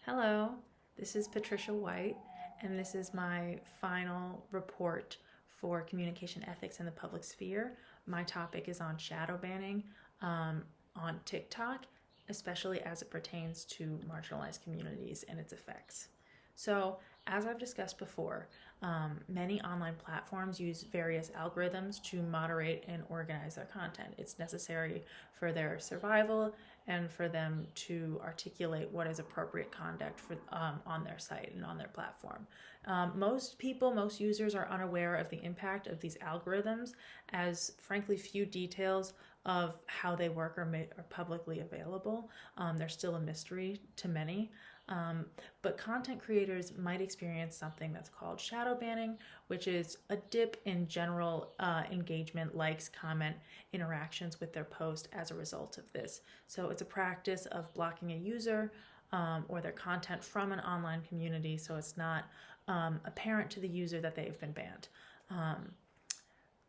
Hello, this is Patricia White, and this is my final report for communication ethics in the public sphere. My topic is on shadow banning on TikTok, especially as it pertains to marginalized communities and its effects. So, as I've discussed before, many online platforms use various algorithms to moderate and organize their content. It's necessary for their survival and for them to articulate what is appropriate conduct for on their site and on their platform. Most users are unaware of the impact of these algorithms, as frankly few details of how they work are publicly available. They're still a mystery to many. But content creators might experience something that's called shadow banning, which is a dip in general engagement, likes, comment, interactions with their post as a result of this. So it's a practice of blocking a user or their content from an online community so it's not apparent to the user that they've been banned.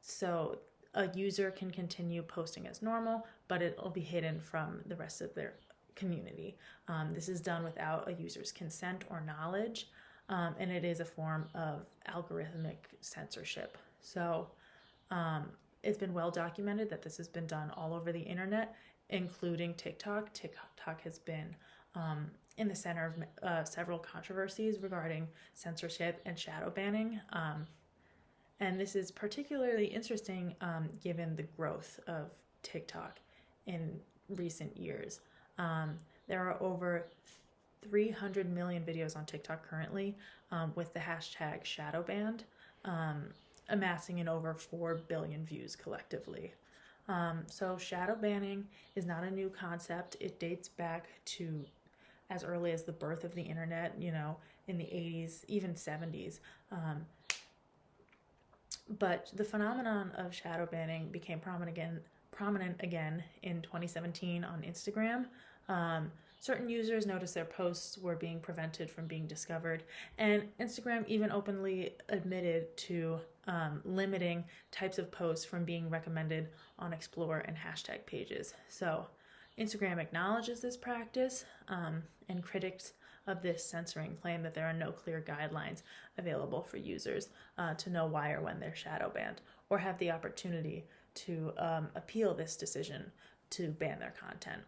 So a user can continue posting as normal, but it'll be hidden from the rest of their community. This is done without a user's consent or knowledge, and it is a form of algorithmic censorship. So it's been well documented that this has been done all over the internet, including TikTok. TikTok has been in the center of several controversies regarding censorship and shadow banning. And this is particularly interesting given the growth of TikTok in recent years. There are over 300 million videos on TikTok currently with the hashtag shadowbanned, amassing in over 4 billion views collectively. So shadow banning is not a new concept. It dates back to as early as the birth of the internet, in the 80s, even 70s. But the phenomenon of shadow banning became prominent again in 2017 on Instagram. Certain users noticed their posts were being prevented from being discovered, and Instagram even openly admitted to limiting types of posts from being recommended on Explore and hashtag pages. So Instagram acknowledges this practice, and critics of this censoring claim that there are no clear guidelines available for users to know why or when they're shadow banned, or have the opportunity to appeal this decision to ban their content.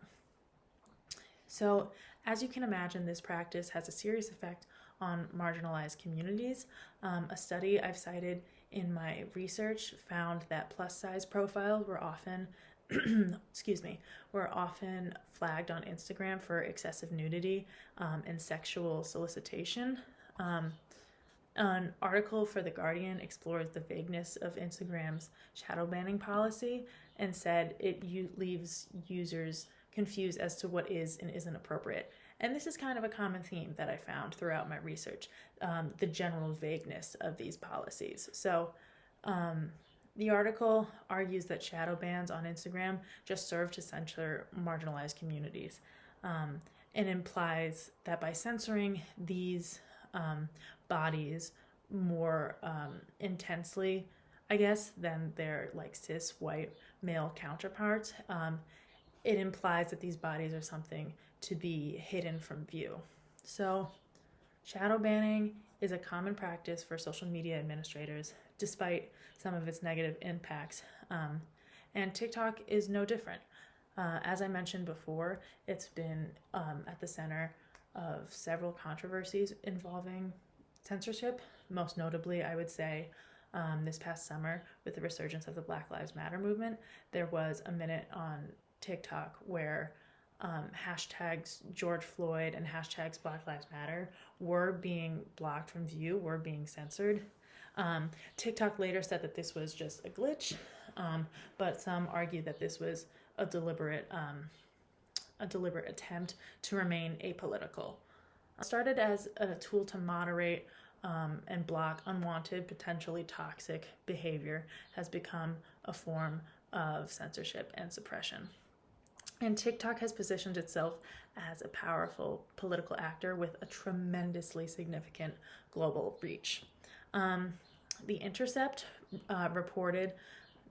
So, as you can imagine, this practice has a serious effect on marginalized communities. A study I've cited in my research found that plus-size profiles were often were often flagged on Instagram for excessive nudity and sexual solicitation. An article for The Guardian explores the vagueness of Instagram's shadow banning policy and said it leaves users confused as to what is and isn't appropriate. And this is kind of a common theme that I found throughout my research, the general vagueness of these policies. So the article argues that shadow bans on Instagram just serve to censor marginalized communities, and implies that by censoring these bodies more intensely, I guess, than their cis white male counterparts, it implies that these bodies are something to be hidden from view. So shadow banning is a common practice for social media administrators, despite some of its negative impacts. And TikTok is no different. As I mentioned before, it's been at the center of several controversies involving censorship. Most notably, I would say, this past summer, with the resurgence of the Black Lives Matter movement, there was a minute on TikTok where hashtags George Floyd and hashtags Black Lives Matter were being blocked from view, were being censored. TikTok later said that this was just a glitch, but some argued that this was a deliberate attempt to remain apolitical. It started as a tool to moderate and block unwanted, potentially toxic behavior, has become a form of censorship and suppression. And TikTok has positioned itself as a powerful political actor with a tremendously significant global reach. The Intercept reported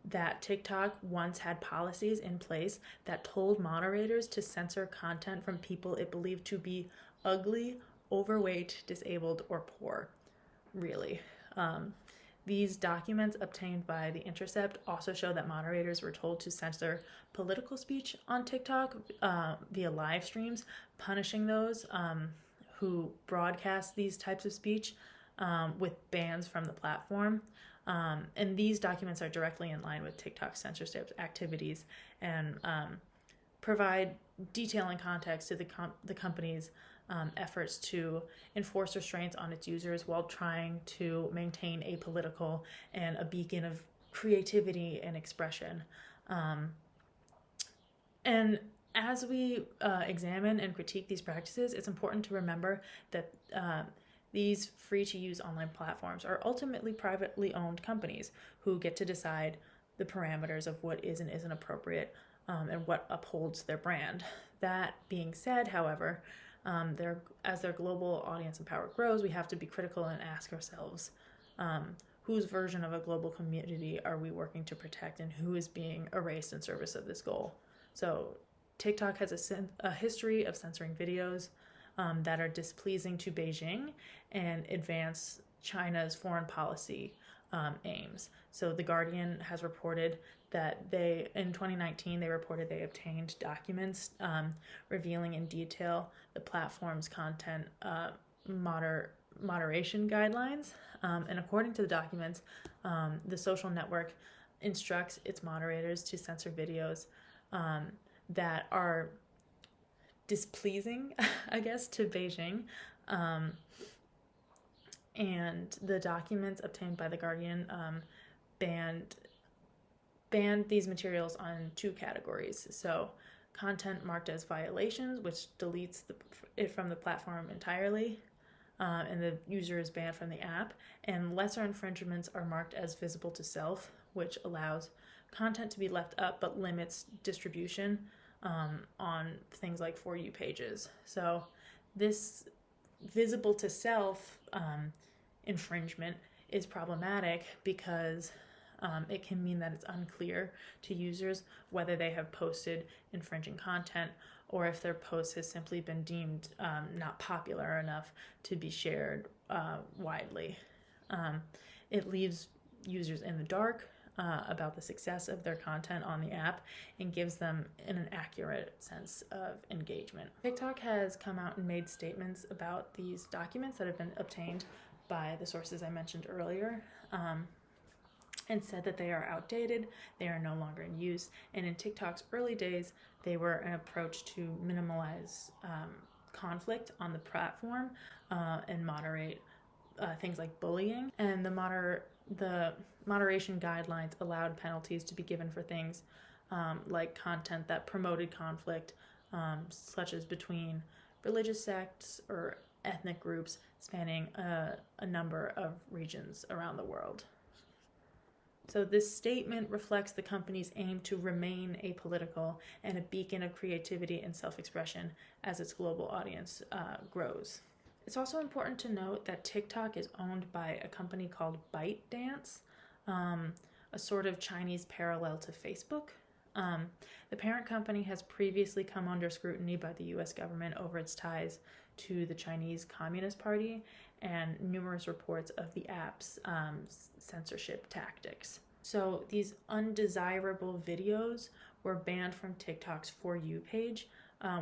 that TikTok once had policies in place that told moderators to censor content from people it believed to be ugly, overweight, disabled, or poor, really. These documents obtained by The Intercept also show that moderators were told to censor political speech on TikTok via live streams, punishing those who broadcast these types of speech with bans from the platform. And these documents are directly in line with TikTok's censorship activities and provide detail and context to the company's efforts to enforce restraints on its users while trying to maintain a political and a beacon of creativity and expression. And as we examine and critique these practices, it's important to remember that these free-to-use online platforms are ultimately privately owned companies who get to decide the parameters of what is and isn't appropriate and what upholds their brand. That being said, however, as their global audience and power grows, we have to be critical and ask ourselves, whose version of a global community are we working to protect and who is being erased in service of this goal? So TikTok has a history of censoring videos that are displeasing to Beijing and advance China's foreign policy aims. So The Guardian has reported that in 2019, they reported they obtained documents revealing in detail the platform's content moderation guidelines. And according to the documents, the social network instructs its moderators to censor videos that are displeasing, I guess, to Beijing. And the documents obtained by The Guardian banned these materials on 2 categories. So content marked as violations, which deletes it from the platform entirely, and the user is banned from the app. And lesser infringements are marked as visible to self, which allows content to be left up but limits distribution on things like For You pages. So this visible to self infringement is problematic because it can mean that it's unclear to users whether they have posted infringing content or if their post has simply been deemed not popular enough to be shared widely. It leaves users in the dark about the success of their content on the app and gives them an accurate sense of engagement. TikTok has come out and made statements about these documents that have been obtained by the sources I mentioned earlier, and said that they are outdated, they are no longer in use, and in TikTok's early days, they were an approach to minimize conflict on the platform and moderate things like bullying. And the moderation guidelines allowed penalties to be given for things like content that promoted conflict, such as between religious sects or ethnic groups spanning a number of regions around the world. So this statement reflects the company's aim to remain apolitical and a beacon of creativity and self-expression as its global audience grows. It's also important to note that TikTok is owned by a company called ByteDance, a sort of Chinese parallel to Facebook. The parent company has previously come under scrutiny by the US government over its ties to the Chinese Communist Party and numerous reports of the app's censorship tactics. So these undesirable videos were banned from TikTok's For You page,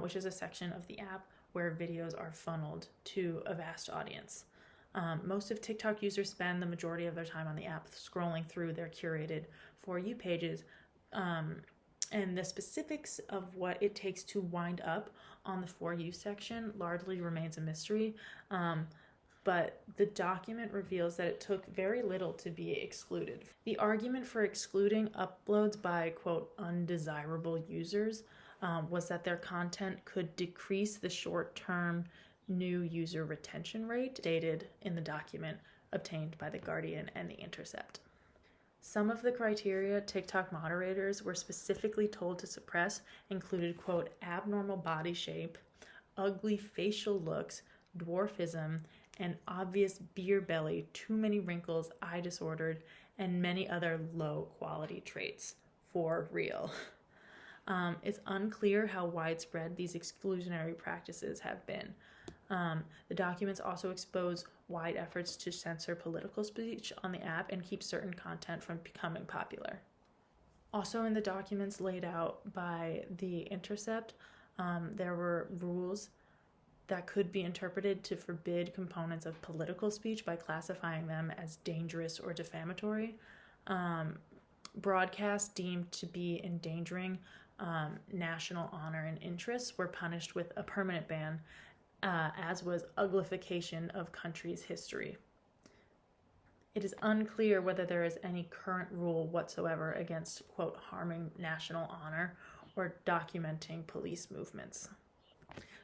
which is a section of the app where videos are funneled to a vast audience. Most of TikTok users spend the majority of their time on the app scrolling through their curated For You pages, and the specifics of what it takes to wind up on the For You section largely remains a mystery, but the document reveals that it took very little to be excluded. The argument for excluding uploads by, quote, undesirable users was that their content could decrease the short-term new user retention rate stated in the document obtained by The Guardian and The Intercept. Some of the criteria TikTok moderators were specifically told to suppress included, quote, abnormal body shape, ugly facial looks, dwarfism, and obvious beer belly, too many wrinkles, eye disordered, and many other low quality traits. For real. It's unclear how widespread these exclusionary practices have been. The documents also expose wide efforts to censor political speech on the app and keep certain content from becoming popular. Also in the documents laid out by The Intercept, there were rules that could be interpreted to forbid components of political speech by classifying them as dangerous or defamatory. Broadcasts deemed to be endangering national honor and interests were punished with a permanent ban, as was uglification of country's history. It is unclear whether there is any current rule whatsoever against, quote, harming national honor or documenting police movements.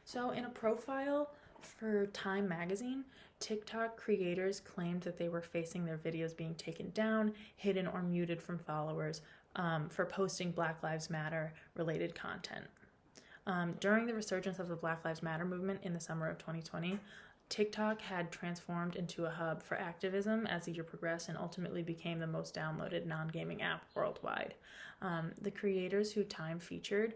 So in a profile for Time magazine, TikTok creators claimed that they were facing their videos being taken down, hidden, or muted from followers for posting Black Lives Matter related content. During the resurgence of the Black Lives Matter movement in the summer of 2020, TikTok had transformed into a hub for activism as the year progressed and ultimately became the most downloaded non-gaming app worldwide. The creators who Time featured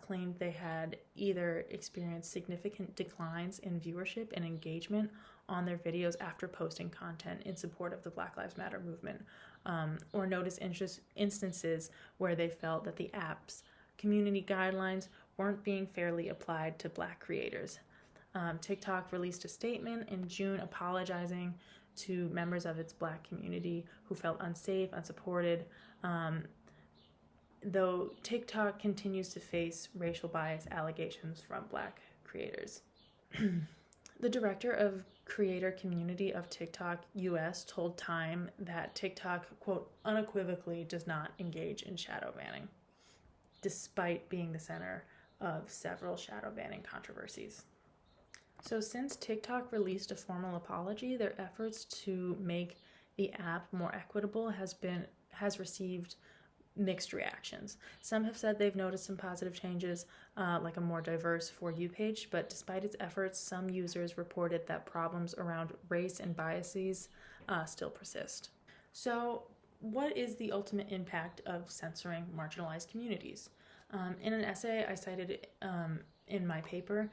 claimed they had either experienced significant declines in viewership and engagement on their videos after posting content in support of the Black Lives Matter movement, or noticed instances where they felt that the app's community guidelines weren't being fairly applied to Black creators. TikTok released a statement in June apologizing to members of its Black community who felt unsafe, unsupported, though TikTok continues to face racial bias allegations from Black creators. The director of creator community of TikTok US told Time that TikTok, quote, unequivocally does not engage in shadow banning, despite being the center of several shadow banning controversies. So since TikTok released a formal apology, their efforts to make the app more equitable has received mixed reactions. Some have said they've noticed some positive changes, like a more diverse For You page, but despite its efforts, some users reported that problems around race and biases still persist. So what is the ultimate impact of censoring marginalized communities? In an essay I cited in my paper,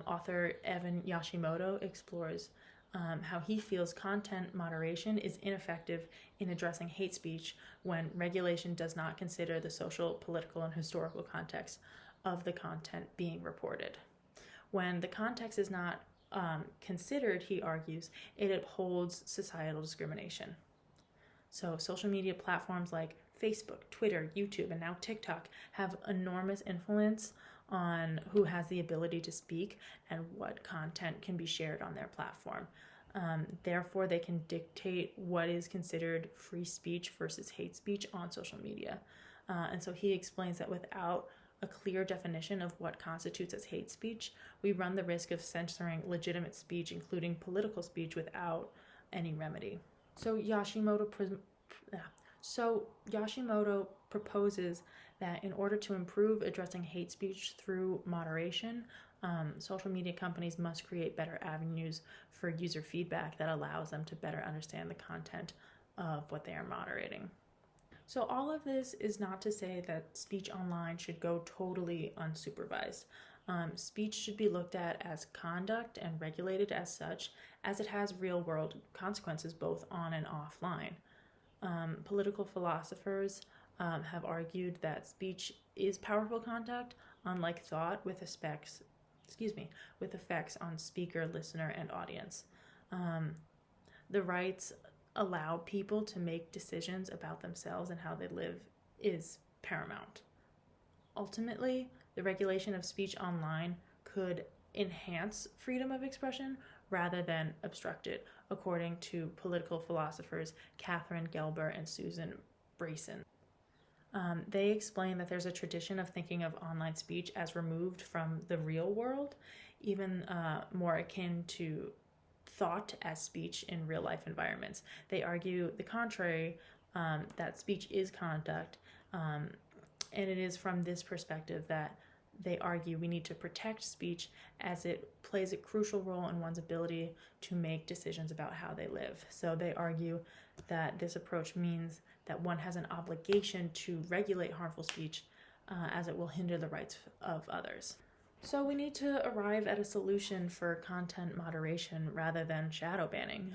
author Evan Yashimoto explores how he feels content moderation is ineffective in addressing hate speech when regulation does not consider the social, political, and historical context of the content being reported. When the context is not considered, he argues, it upholds societal discrimination. So social media platforms like Facebook, Twitter, YouTube, and now TikTok have enormous influence on who has the ability to speak and what content can be shared on their platform. Therefore, they can dictate what is considered free speech versus hate speech on social media. And so he explains that without a clear definition of what constitutes as hate speech, we run the risk of censoring legitimate speech, including political speech, without any remedy. So Yashimoto proposes that in order to improve addressing hate speech through moderation, social media companies must create better avenues for user feedback that allows them to better understand the content of what they are moderating. So all of this is not to say that speech online should go totally unsupervised. Speech should be looked at as conduct and regulated as such, as it has real-world consequences both on and offline. Political philosophers have argued that speech is powerful conduct, unlike thought, with effects on speaker, listener, and audience. The rights allow people to make decisions about themselves and how they live is paramount. Ultimately, the regulation of speech online could enhance freedom of expression rather than obstruct it, according to political philosophers Catherine Gelber and Susan Brayson. They explain that there's a tradition of thinking of online speech as removed from the real world, even more akin to thought as speech in real-life environments. They argue the contrary, that speech is conduct, and it is from this perspective that they argue we need to protect speech as it plays a crucial role in one's ability to make decisions about how they live. So they argue that this approach means that one has an obligation to regulate harmful speech as it will hinder the rights of others. So we need to arrive at a solution for content moderation rather than shadow banning.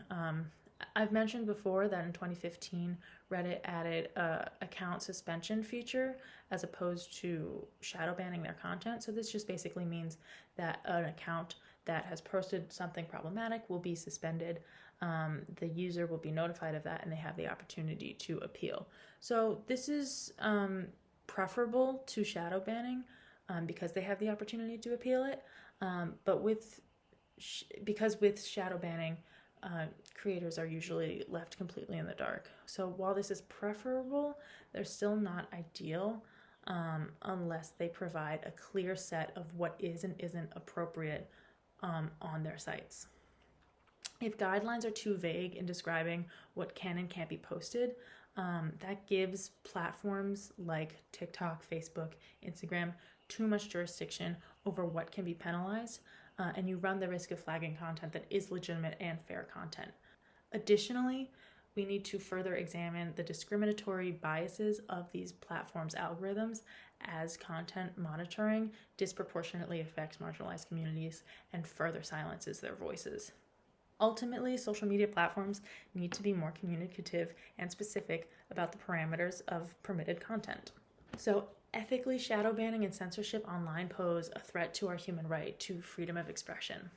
I've mentioned before that in 2015, Reddit added a account suspension feature as opposed to shadow banning their content. So this just basically means that an account that has posted something problematic will be suspended. The user will be notified of that and they have the opportunity to appeal. So this is preferable to shadow banning because they have the opportunity to appeal it. But because with shadow banning, creators are usually left completely in the dark. So while this is preferable, they're still not ideal unless they provide a clear set of what is and isn't appropriate on their sites. If guidelines are too vague in describing what can and can't be posted, that gives platforms like TikTok, Facebook, Instagram too much jurisdiction over what can be penalized, and you run the risk of flagging content that is legitimate and fair content. Additionally, we need to further examine the discriminatory biases of these platforms' algorithms, as content monitoring disproportionately affects marginalized communities and further silences their voices. Ultimately, social media platforms need to be more communicative and specific about the parameters of permitted content. So, ethically, shadow banning and censorship online pose a threat to our human right to freedom of expression.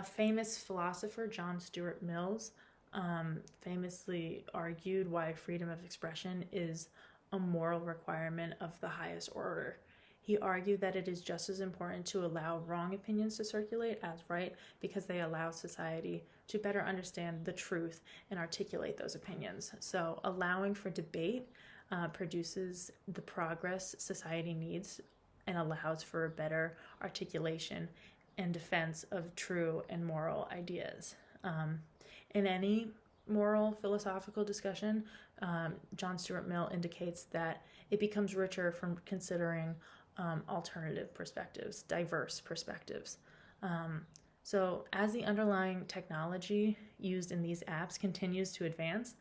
Famous philosopher John Stuart Mill famously argued why freedom of expression is a moral requirement of the highest order. He argued that it is just as important to allow wrong opinions to circulate as right, because they allow society to better understand the truth and articulate those opinions. So allowing for debate produces the progress society needs and allows for a better articulation and defense of true and moral ideas. In any moral philosophical discussion, John Stuart Mill indicates that it becomes richer from considering alternative perspectives, diverse perspectives. So as the underlying technology used in these apps continues to advance,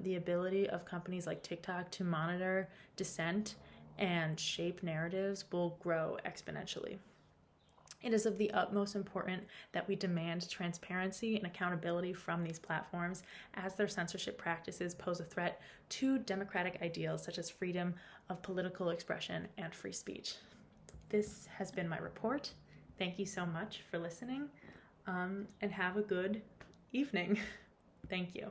the ability of companies like TikTok to monitor dissent and shape narratives will grow exponentially. It is of the utmost importance that we demand transparency and accountability from these platforms, as their censorship practices pose a threat to democratic ideals such as freedom of political expression and free speech. This has been my report. Thank you so much for listening, and have a good evening. Thank you.